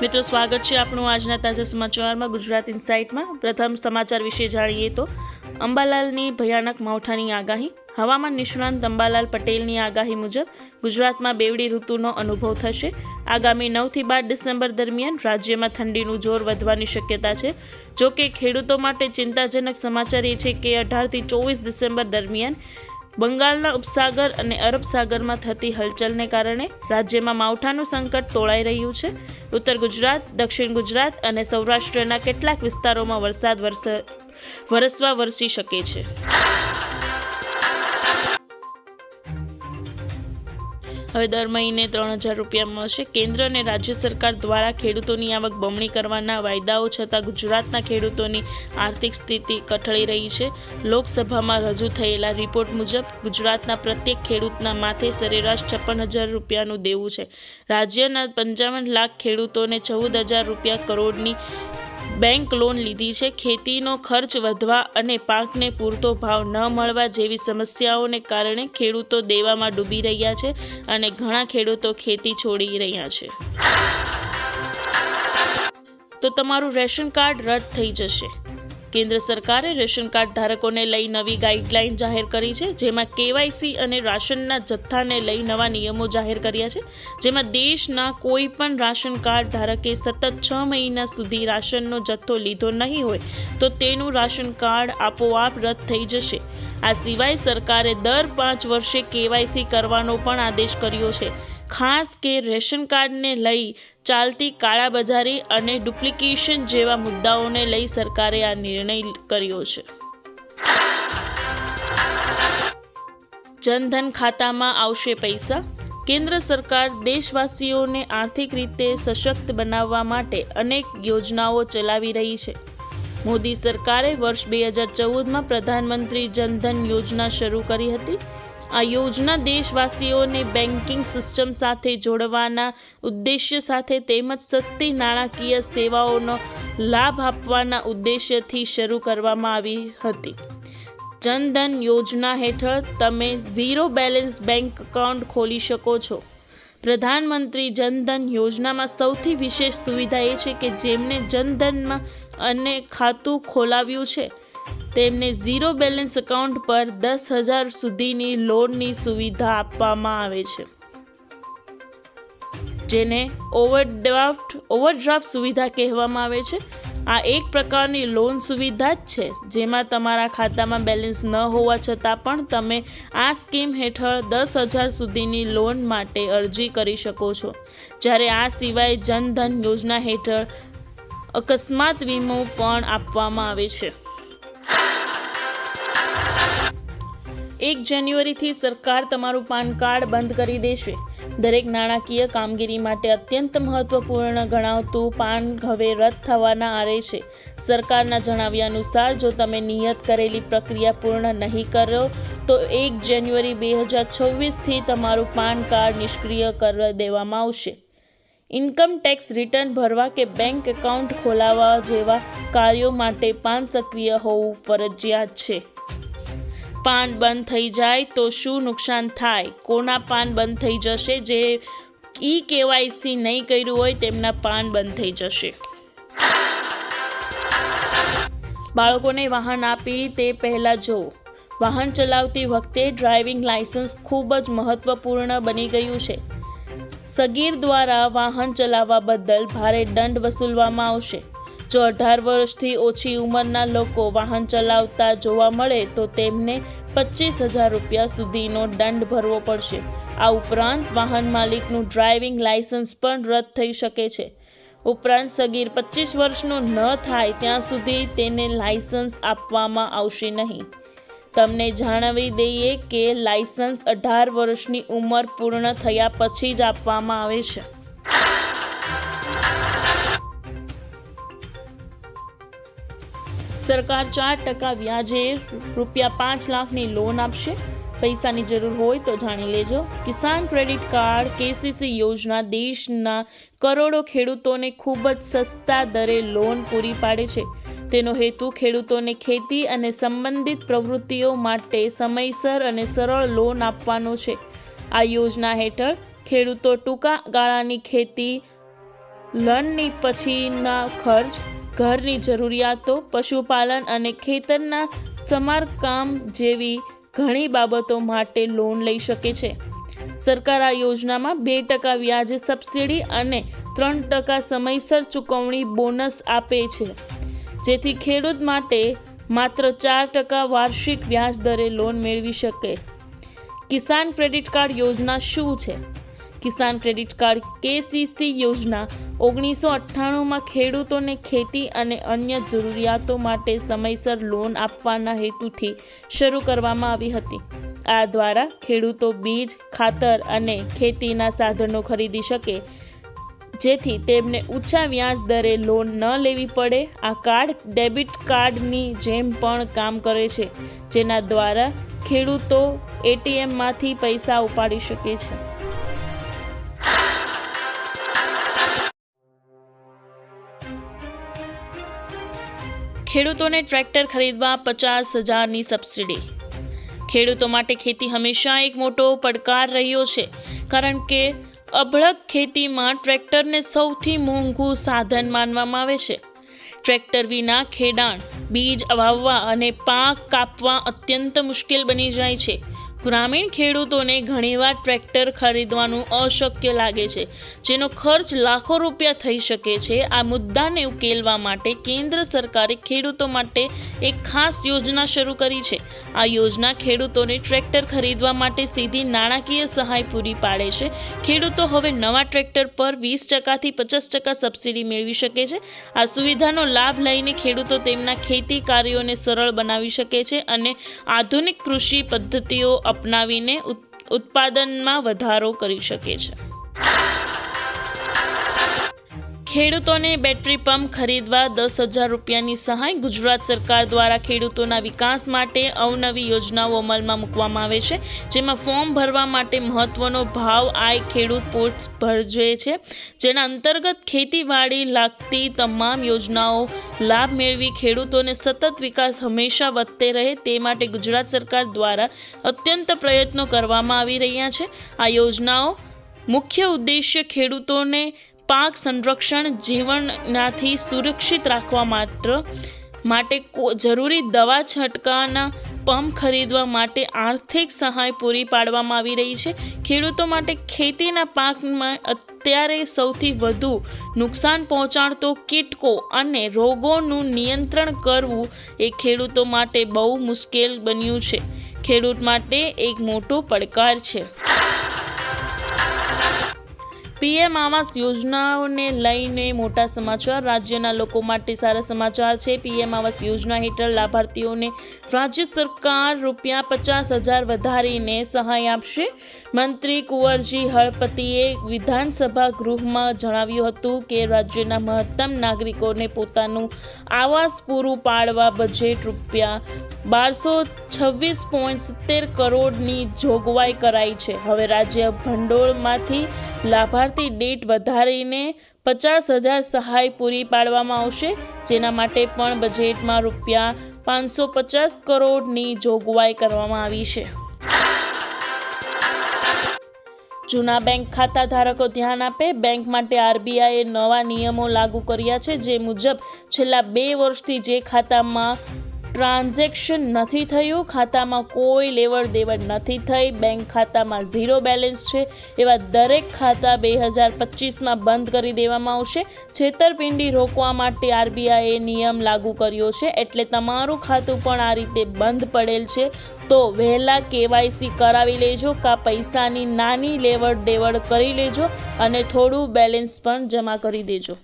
મિત્રો, સ્વાગત છે આપણું આજના તાજા સમાચારમાં. ગુજરાત ઇનસાઇટમાં પ્રથમ સમાચાર વિશે જાણીએ તો અંબાલાલની ભયાનક માવઠાની આગાહી. હવામાન નિષ્ણાંત અંબાલાલ પટેલની આગાહી મુજબ ગુજરાતમાં બેવડી ઋતુનો અનુભવ થશે. આગામી 9 થી 12 ડિસેમ્બર દરમિયાન રાજ્યમાં ઠંડીનું જોર વધવાની શક્યતા છે. જો કે ખેડૂતો માટે ચિંતાજનક સમાચાર એ છે કે 18 થી 24 ડિસેમ્બર દરમિયાન બંગાળના ઉપસાગર અને અરબ સાગરમાં થતી હલચલને કારણે રાજ્યમાં માવઠાનું સંકટ તોળાઈ રહ્યું છે. ઉત્તર ગુજરાત, દક્ષિણ ગુજરાત અને સૌરાષ્ટ્રના કેટલાક વિસ્તારોમાં વરસાદ વરસી શકે છે. હવે દર મહિને 3,000 રૂપિયા મળશે. કેન્દ્ર અને રાજ્ય સરકાર દ્વારા ખેડૂતોની આવક બમણી કરવાના વાયદાઓ છતાં ગુજરાતના ખેડૂતોની આર્થિક સ્થિતિ કથળી રહી છે. લોકસભામાં રજૂ થયેલા રિપોર્ટ મુજબ ગુજરાતના પ્રત્યેક ખેડૂતના માથે સરેરાશ 56,000 રૂપિયાનું દેવું છે. રાજ્યના 55 લાખ ખેડૂતોને 14,000 રૂપિયા કરોડની બેંક લોન લીધી છે. ખેતીનો ખર્ચ વધવા અને પાકને પૂરતો ભાવ ન મળવા જેવી સમસ્યાઓને કારણે ખેડૂતો દેવામાં ડૂબી રહ્યા છે અને ઘણા ખેડૂતો ખેતી છોડી રહ્યા છે. તો તમારું રેશન કાર્ડ રદ થઈ જશે. કેન્દ્ર સરકારે રેશન કાર્ડ ધારકોને લઈ નવી ગાઈડલાઈન જાહેર કરી છે, જેમાં કેવાયસી અને રાશનના જથ્થાને લઈ નવા નિયમો જાહેર કર્યા છે. જેમાં દેશના કોઈ પણ રાશન કાર્ડ ધારકે સતત 6 મહિના સુધી રાશનનો જથ્થો લીધો નહીં હોય તો તેનું રાશન કાર્ડ આપોઆપ રદ થઈ જશે. આ સિવાય સરકારે દર 5 વર્ષે કેવાયસી કરવાનો પણ આદેશ કર્યો છે. ખાસ કે રેશન કાર્ડને લઈ ચાલતી કાળાબજારી અને ડુપ્લિકેશન જેવા મુદ્દાઓને લઈ સરકારે આ નિર્ણય કર્યો છે. જનધન ખાતામાં આવશે પૈસા. કેન્દ્ર સરકાર દેશવાસીઓને આર્થિક રીતે સશક્ત બનાવવા માટે અનેક યોજનાઓ ચલાવી રહી છે. મોદી સરકારે વર્ષ 2014માં પ્રધાનમંત્રી જનધન યોજના શરૂ કરી હતી. આ યોજના દેશવાસીઓને બેન્કિંગ સિસ્ટમ સાથે જોડવાના ઉદ્દેશ્ય સાથે તેમજ સસ્તી નાણાકીય સેવાઓનો લાભ આપવાના ઉદ્દેશ્યથી શરૂ કરવામાં આવી હતી. જનધન યોજના હેઠળ તમે ઝીરો બેલેન્સ બેંક એકાઉન્ટ ખોલી શકો છો. પ્રધાનમંત્રી જનધન યોજનામાં સૌથી વિશેષ સુવિધા એ છે કે જેમને જનધનમાં અને ખાતું ખોલાવ્યું છે તેમને ઝીરો બેલેન્સ એકાઉન્ટ પર 10,000 સુધીની લોનની સુવિધા આપવામાં આવે છે, જેને ઓવરડ્રાફ્ટ સુવિધા કહેવામાં આવે છે. આ એક પ્રકારની લોન સુવિધા જ છે, જેમાં તમારા ખાતામાં બેલેન્સ ન હોવા છતાં પણ તમે આ સ્કીમ હેઠળ 10,000 સુધીની લોન માટે અરજી કરી શકો છો. જ્યારે આ સિવાય જનધન યોજના હેઠળ અકસ્માત વીમો પણ આપવામાં આવે છે. 1 જાન્યુઆરીથી સરકાર તમારું પાન કાર્ડ બંધ કરી દેશે. દરેક નાણાકીય કામગીરી માટે અત્યંત મહત્વપૂર્ણ ગણાતું પાન હવે રદ થવાના આરે છે. સરકારના જણાવ્યા અનુસાર જો તમે નિયત કરેલી પ્રક્રિયા પૂર્ણ નહીં કરો તો 1 જાન્યુઆરી 2026થી તમારું પાન કાર્ડ નિષ્ક્રિય કરી દેવામાં આવશે. ઇન્કમ ટેક્સ રિટર્ન ભરવા કે બેંક એકાઉન્ટ ખોલાવવા જેવા કાર્યો માટે પાન સક્રિય હોવું ફરજિયાત છે. પાન બંધ થઈ જાય તો શું નુકસાન થાય? કોના પાન બંધ થઈ જશે? જે કેવાયસી નહીં કર્યું હોય તેમના પાન બંધ થઈ જશે. બાળકોને વાહન આપી તે પહેલાં જુઓ. વાહન ચલાવતી વખતે ડ્રાઇવિંગ લાયસન્સ ખૂબ જ મહત્વપૂર્ણ બની ગયું છે. સગીર દ્વારા વાહન ચલાવવા બદલ ભારે દંડ વસૂલવામાં આવશે. જો 18 વર્ષથી ઓછી ઉંમરના લોકો વાહન ચલાવતા જોવા મળે તો તેમને 25,000 રૂપિયા સુધીનો દંડ ભરવો પડશે. આ ઉપરાંત વાહન માલિકનું ડ્રાઇવિંગ લાયસન્સ પણ રદ થઈ શકે છે. ઉપરાંત સગીર 25 વર્ષનો ન થાય ત્યાં સુધી તેને લાયસન્સ આપવામાં આવશે નહીં. તમને જણાવી દઈએ કે લાયસન્સ 18 વર્ષની ઉંમર પૂર્ણ થયા પછી જ આપવામાં આવે છે. સરકાર 4% વ્યાજે ₹5 લાખની લોન આપશે. પૈસાની જરૂર હોય તો જાણી લેજો. કિસાન ક્રેડિટ કાર્ડ KCC યોજના દેશના કરોડો ખેડૂતોને ખૂબ જ સસ્તા દરે લોન પૂરી પાડે છે. તેનો હેતુ ખેડૂતોને ખેતી અને સંબંધિત પ્રવૃત્તિઓ માટે સમયસર અને સરળ લોન આપવાનો છે. આ યોજના હેઠળ ખેડૂતો ટૂંકા ગાળાની ખેતી લોનની પછીના ખર્ચ, ઘરની જરૂરિયાતો, પશુપાલન અને ખેતરના સમારકામ જેવી ઘણી બાબતો માટે લોન લઈ શકે છે. સરકાર આ યોજનામાં 2% વ્યાજ સબસિડી અને 3% સમયસર ચૂકવણી બોનસ આપે છે, જેથી ખેડૂત માટે માત્ર 4% વાર્ષિક વ્યાજ દરે લોન મેળવી શકે. કિસાન ક્રેડિટ કાર્ડ યોજના શું છે? કિસાન ક્રેડિટ કાર્ડ KCC યોજના 1998માં ખેડૂતોને ખેતી અને અન્ય જરૂરિયાતો માટે સમયસર લોન આપવાના હેતુથી શરૂ કરવામાં આવી હતી. આ દ્વારા ખેડૂતો બીજ, ખાતર અને ખેતીના સાધનો ખરીદી શકે, જેથી તેમને ઊંચા વ્યાજ દરે લોન ન લેવી પડે. આ કાર્ડ ડેબિટ કાર્ડની જેમ પણ કામ કરે છે, જેના દ્વારા ખેડૂતો ATMમાંથી પૈસા ઉપાડી શકે છે. ખેડૂતોને ટ્રેક્ટર ખરીદવા 50,000ની સબસિડી. ખેડૂતો માટે ખેતી હંમેશા એક મોટો પડકાર રહ્યો છે, કારણ કે અબળક ખેતીમાં ટ્રેક્ટરને સૌથી મોંઘું સાધન માનવામાં આવે છે. ટ્રેક્ટર વિના ખેડાણ, બીજ વાવવા અને પાક કાપવા અત્યંત મુશ્કેલ બની જાય છે. ગ્રામીણ ખેડૂતોને ઘણીવાર ટ્રેક્ટર ખરીદવાનું અશક્ય લાગે છે, જેનો ખર્ચ લાખો રૂપિયા થઈ શકે છે. આ મુદ્દાને ઉકેલવા માટે કેન્દ્ર સરકારે ખેડૂતો માટે એક ખાસ યોજના શરૂ કરી છે. આ યોજના ખેડૂતોને ટ્રેક્ટર ખરીદવા માટે સીધી નાણાકીય સહાય પૂરી પાડે છે. ખેડૂતો હવે નવા ટ્રેક્ટર પર 20%થી 50% સબસિડી મેળવી શકે છે. આ સુવિધાનો લાભ લઈને ખેડૂતો તેમના ખેતી કાર્યોને સરળ બનાવી શકે છે અને આધુનિક કૃષિ પદ્ધતિઓ અપનાવીને ઉત્પાદનમાં વધારો કરી શકે છે. ખેડૂતોને બેટરી પંપ ખરીદવા 10,000 રૂપિયાની સહાય. ગુજરાત સરકાર દ્વારા ખેડૂતોના વિકાસ માટે અવનવી યોજનાઓ અમલમાં મૂકવામાં આવે છે, જેમાં ફોર્મ ભરવા માટે મહત્વનો ભાવ આય ખેડૂત પોસ્ટ ભજવે છે, જેના અંતર્ગત ખેતીવાડી લાગતી તમામ યોજનાઓ લાભ મેળવી ખેડૂતોને સતત વિકાસ હંમેશા વધતે રહે તે માટે ગુજરાત સરકાર દ્વારા અત્યંત પ્રયત્નો કરવામાં આવી રહ્યા છે. આ યોજનાઓ મુખ્ય ઉદ્દેશ્ય ખેડૂતોને પાક સંરક્ષણ, જીવનનાથી સુરક્ષિત રાખવા માટે જરૂરી દવા છંટકાવના પંપ ખરીદવા માટે આર્થિક સહાય પૂરી પાડવામાં આવી રહી છે. ખેડૂતો માટે ખેતીના પાકમાં અત્યારે સૌથી વધુ નુકસાન પહોંચાડતો કીટકો અને રોગોનું નિયંત્રણ કરવું એ ખેડૂતો માટે બહુ મુશ્કેલ બન્યું છે. ખેડૂત માટે એક મોટો પડકાર છે. PM આવાસ યોજનાઓને લઈને મોટા સમાચાર. રાજ્યના લોકો માટે સારા સમાચાર છે. PM આવાસ યોજના હેઠળ લાભાર્થીઓને રાજ્ય સરકાર ₹50,000 વધારીને સહાય આપશે. મંત્રી કુંવરજી હળપતિએ વિધાનસભા ગૃહમાં જણાવ્યું હતું કે રાજ્યના મહત્તમ નાગરિકોને પોતાનું આવાસ પૂરું પાડવા બજેટ ₹1226.70 કરોડની જોગવાઈ કરાઈ છે. હવે રાજ્ય ભંડોળમાંથી લાભાર્થી દીઠ વધારીને 50,000 સહાય પૂરી પાડવામાં આવશે, જેના માટે પણ બજેટમાં ₹550 કરોડની જોગવાઈ કરવામાં આવી છે. જૂના બેંક ખાતા ધારકો ધ્યાન આપે. બેંક માટે RBIએ નવા નિયમો લાગુ કર્યા છે, જે મુજબ છેલ્લા 2 વર્ષથી જે ખાતામાં ટ્રાન્ઝેક્શન નથી થયું, ખાતામાં કોઈ લેવડ દેવડ નથી થઈ, બેંક ખાતામાં 0 બેલેન્સ છે, એવા દરેક ખાતા 2025માં બંધ કરી દેવામાં આવશે. છેતરપિંડી રોકવા માટે RBIએ નિયમ લાગુ કર્યો છે, એટલે તમારું ખાતું પણ આ રીતે બંધ પડેલ છે તો વહેલા KYC કરાવી લેજો, કાં પૈસાની નાની લેવડ દેવડ કરી લેજો અને થોડું બેલેન્સ પણ જમા કરી દેજો.